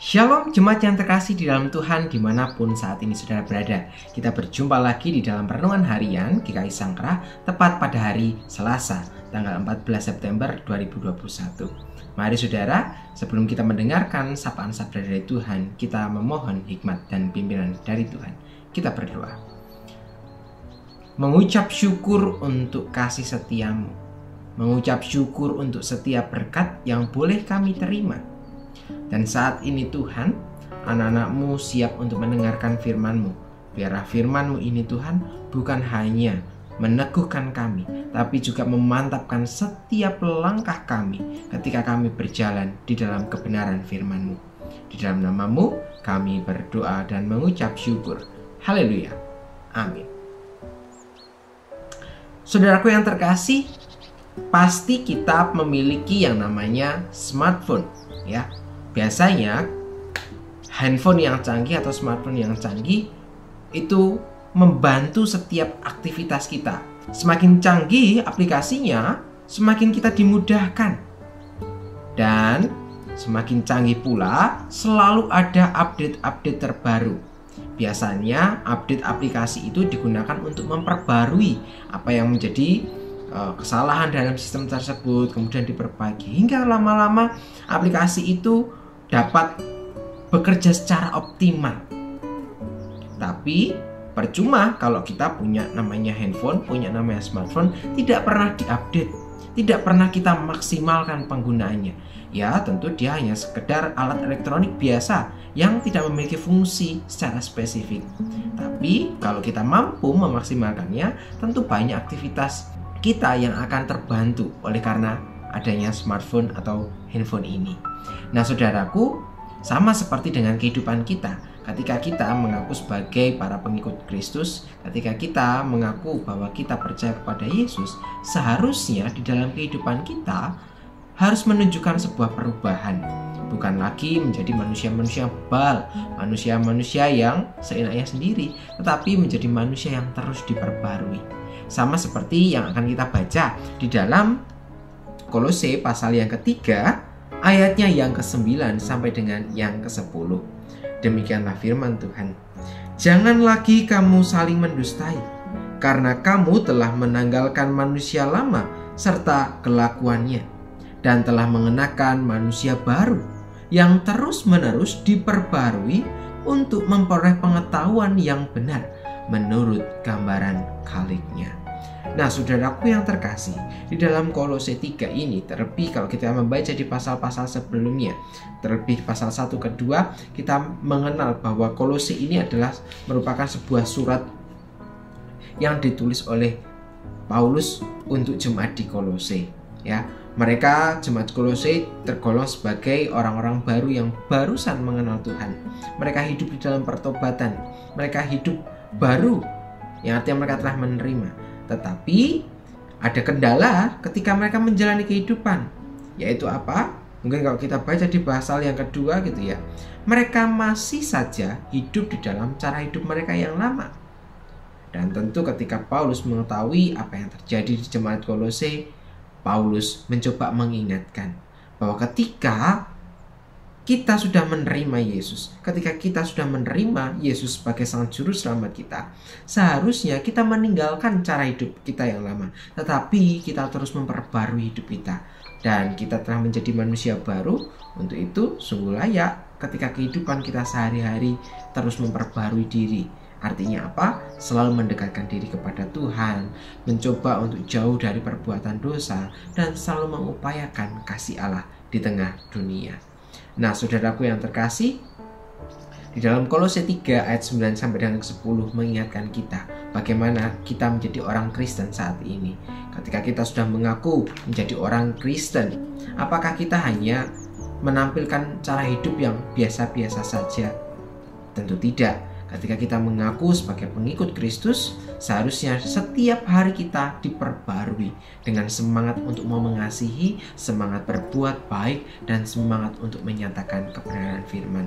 Shalom jemaat yang terkasih di dalam Tuhan dimanapun saat ini saudara berada. Kita berjumpa lagi di dalam renungan harian GKI Sangkrah tepat pada hari Selasa tanggal 14 September 2021. Mari saudara, sebelum kita mendengarkan sapaan sabda dari Tuhan, kita memohon hikmat dan pimpinan dari Tuhan. Kita berdoa. Mengucap syukur untuk kasih setiamu, mengucap syukur untuk setiap berkat yang boleh kami terima. Dan saat ini Tuhan, anak-anak-Mu siap untuk mendengarkan firman-Mu. Biarlah firman-Mu ini Tuhan bukan hanya meneguhkan kami, tapi juga memantapkan setiap langkah kami ketika kami berjalan di dalam kebenaran firman-Mu. Di dalam nama-Mu kami berdoa dan mengucap syukur. Haleluya. Amin. Saudaraku yang terkasih, pasti kita memiliki yang namanya smartphone, ya. Biasanya handphone yang canggih atau smartphone yang canggih itu membantu setiap aktivitas kita. Semakin canggih aplikasinya, semakin kita dimudahkan. Dan semakin canggih pula, selalu ada update-update terbaru. Biasanya update aplikasi itu digunakan untuk memperbarui apa yang menjadi kesalahan dalam sistem tersebut, kemudian diperbaiki hingga lama-lama aplikasi itu dapat bekerja secara optimal. Tapi percuma kalau kita punya namanya handphone, punya namanya smartphone, tidak pernah diupdate, tidak pernah kita maksimalkan penggunaannya. Ya, tentu dia hanya sekedar alat elektronik biasa yang tidak memiliki fungsi secara spesifik. Tapi kalau kita mampu memaksimalkannya, tentu banyak aktivitas kita yang akan terbantu oleh karena adanya smartphone atau handphone ini. Nah saudaraku, sama seperti dengan kehidupan kita. Ketika kita mengaku sebagai para pengikut Kristus, ketika kita mengaku bahwa kita percaya kepada Yesus, seharusnya di dalam kehidupan kita harus menunjukkan sebuah perubahan. Bukan lagi menjadi manusia-manusia bebal, manusia-manusia yang seenaknya sendiri, tetapi menjadi manusia yang terus diperbarui. Sama seperti yang akan kita baca di dalam Kolose pasal yang ketiga, ayatnya yang ke-9 sampai dengan yang ke-10. Demikianlah firman Tuhan. Jangan lagi kamu saling mendustai, karena kamu telah menanggalkan manusia lama serta kelakuannya, dan telah mengenakan manusia baru yang terus-menerus diperbarui untuk memperoleh pengetahuan yang benar menurut gambaran Khaliknya. Nah saudaraku yang terkasih, di dalam Kolose 3 ini, terlebih kalau kita membaca di pasal-pasal sebelumnya, terlebih pasal 1 ke 2, kita mengenal bahwa Kolose ini adalah merupakan sebuah surat yang ditulis oleh Paulus untuk jemaat di Kolose, ya. Mereka jemaat Kolose tergolong sebagai orang-orang baru yang barusan mengenal Tuhan. Mereka hidup di dalam pertobatan, mereka hidup baru, yang artinya mereka telah menerima. Tetapi ada kendala ketika mereka menjalani kehidupan, yaitu apa? Mungkin kalau kita baca di pasal yang kedua gitu ya, mereka masih saja hidup di dalam cara hidup mereka yang lama. Dan tentu ketika Paulus mengetahui apa yang terjadi di jemaat Kolose, Paulus mencoba mengingatkan bahwa ketika kita sudah menerima Yesus, ketika kita sudah menerima Yesus sebagai sang juru selamat kita, seharusnya kita meninggalkan cara hidup kita yang lama, tetapi kita terus memperbarui hidup kita, dan kita telah menjadi manusia baru. Untuk itu sungguh layak ketika kehidupan kita sehari-hari terus memperbarui diri. Artinya apa? Selalu mendekatkan diri kepada Tuhan, mencoba untuk jauh dari perbuatan dosa, dan selalu mengupayakan kasih Allah di tengah dunia. Nah saudaraku yang terkasih, di dalam Kolose 3 ayat 9 sampai dengan 10 mengingatkan kita bagaimana kita menjadi orang Kristen saat ini. Ketika kita sudah mengaku menjadi orang Kristen, apakah kita hanya menampilkan cara hidup yang biasa-biasa saja? Tentu tidak. Ketika kita mengaku sebagai pengikut Kristus, seharusnya setiap hari kita diperbarui dengan semangat untuk mau mengasihi, semangat berbuat baik, dan semangat untuk menyatakan kebenaran firman.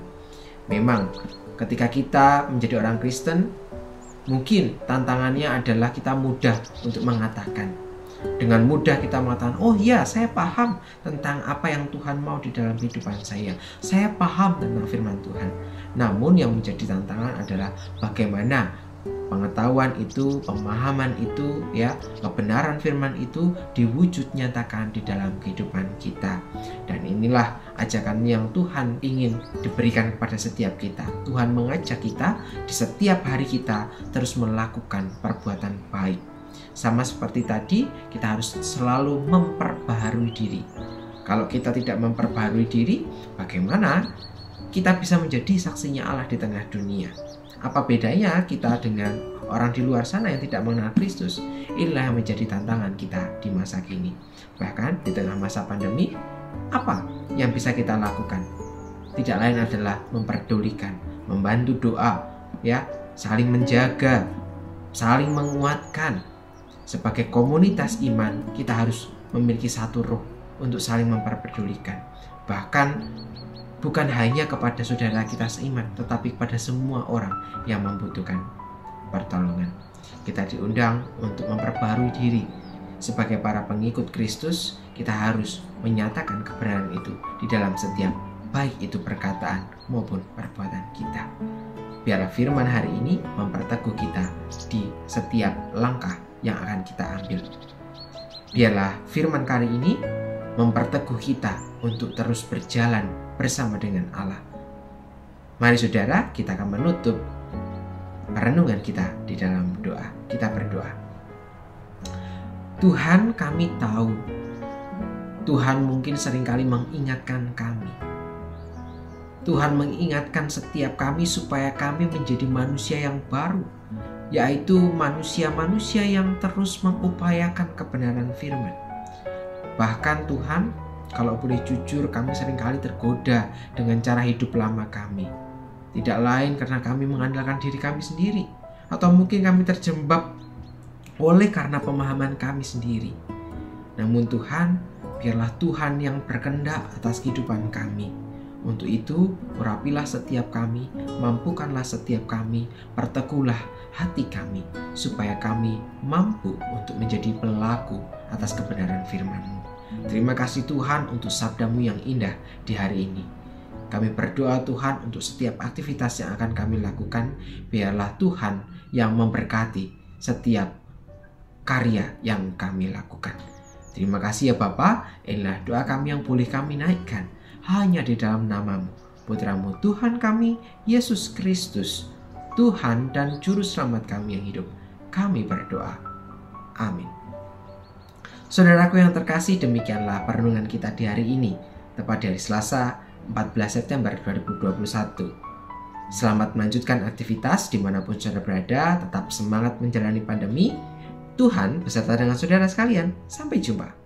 Memang ketika kita menjadi orang Kristen, mungkin tantangannya adalah kita mudah untuk mengatakan, Dengan mudah kita mengatakan, oh iya, saya paham tentang apa yang Tuhan mau di dalam kehidupan saya. Saya paham tentang firman Tuhan. Namun yang menjadi tantangan adalah bagaimana pengetahuan itu, pemahaman itu, ya, kebenaran firman itu diwujud nyatakan di dalam kehidupan kita. Dan inilah ajakan yang Tuhan ingin diberikan kepada setiap kita. Tuhan mengajak kita di setiap hari kita terus melakukan perbuatan baik. Sama seperti tadi, kita harus selalu memperbaharui diri. Kalau kita tidak memperbaharui diri, bagaimana kita bisa menjadi saksinya Allah di tengah dunia? Apa bedanya kita dengan orang di luar sana yang tidak mengenal Kristus? Inilah yang menjadi tantangan kita di masa kini. Bahkan di tengah masa pandemi, apa yang bisa kita lakukan? Tidak lain adalah memperdulikan, membantu doa, ya, saling menjaga, saling menguatkan. Sebagai komunitas iman, kita harus memiliki satu roh untuk saling memperpedulikan. Bahkan bukan hanya kepada saudara kita seiman, tetapi kepada semua orang yang membutuhkan pertolongan. Kita diundang untuk memperbaharui diri. Sebagai para pengikut Kristus, kita harus menyatakan kebenaran itu di dalam setiap, baik itu perkataan maupun perbuatan kita. Biarlah firman hari ini memperteguh kita di setiap langkah yang akan kita ambil. Biarlah firman kali ini memperteguh kita untuk terus berjalan bersama dengan Allah. Mari saudara, kita akan menutup renungan kita di dalam doa. Kita berdoa. Tuhan, kami tahu Tuhan mungkin seringkali mengingatkan kami. Tuhan mengingatkan setiap kami supaya kami menjadi manusia yang baru, yaitu manusia-manusia yang terus mengupayakan kebenaran firman. Bahkan Tuhan, kalau boleh jujur, kami seringkali tergoda dengan cara hidup lama kami. Tidak lain karena kami mengandalkan diri kami sendiri, atau mungkin kami terjebak oleh karena pemahaman kami sendiri. Namun Tuhan, biarlah Tuhan yang berkehendak atas kehidupan kami. Untuk itu, urapilah setiap kami, mampukanlah setiap kami, perteguhlah hati kami, supaya kami mampu untuk menjadi pelaku atas kebenaran firman-Mu. Terima kasih Tuhan untuk sabda-Mu yang indah di hari ini. Kami berdoa Tuhan untuk setiap aktivitas yang akan kami lakukan, biarlah Tuhan yang memberkati setiap karya yang kami lakukan. Terima kasih ya Bapa, inilah doa kami yang boleh kami naikkan hanya di dalam nama-Mu, Putra-Mu Tuhan kami, Yesus Kristus, Tuhan dan Juru Selamat kami yang hidup. Kami berdoa. Amin. Saudaraku yang terkasih, demikianlah perenungan kita di hari ini, tepat dari Selasa 14 September 2021. Selamat melanjutkan aktivitas dimanapun saudara berada, tetap semangat menjalani pandemi. Tuhan beserta dengan saudara sekalian. Sampai jumpa.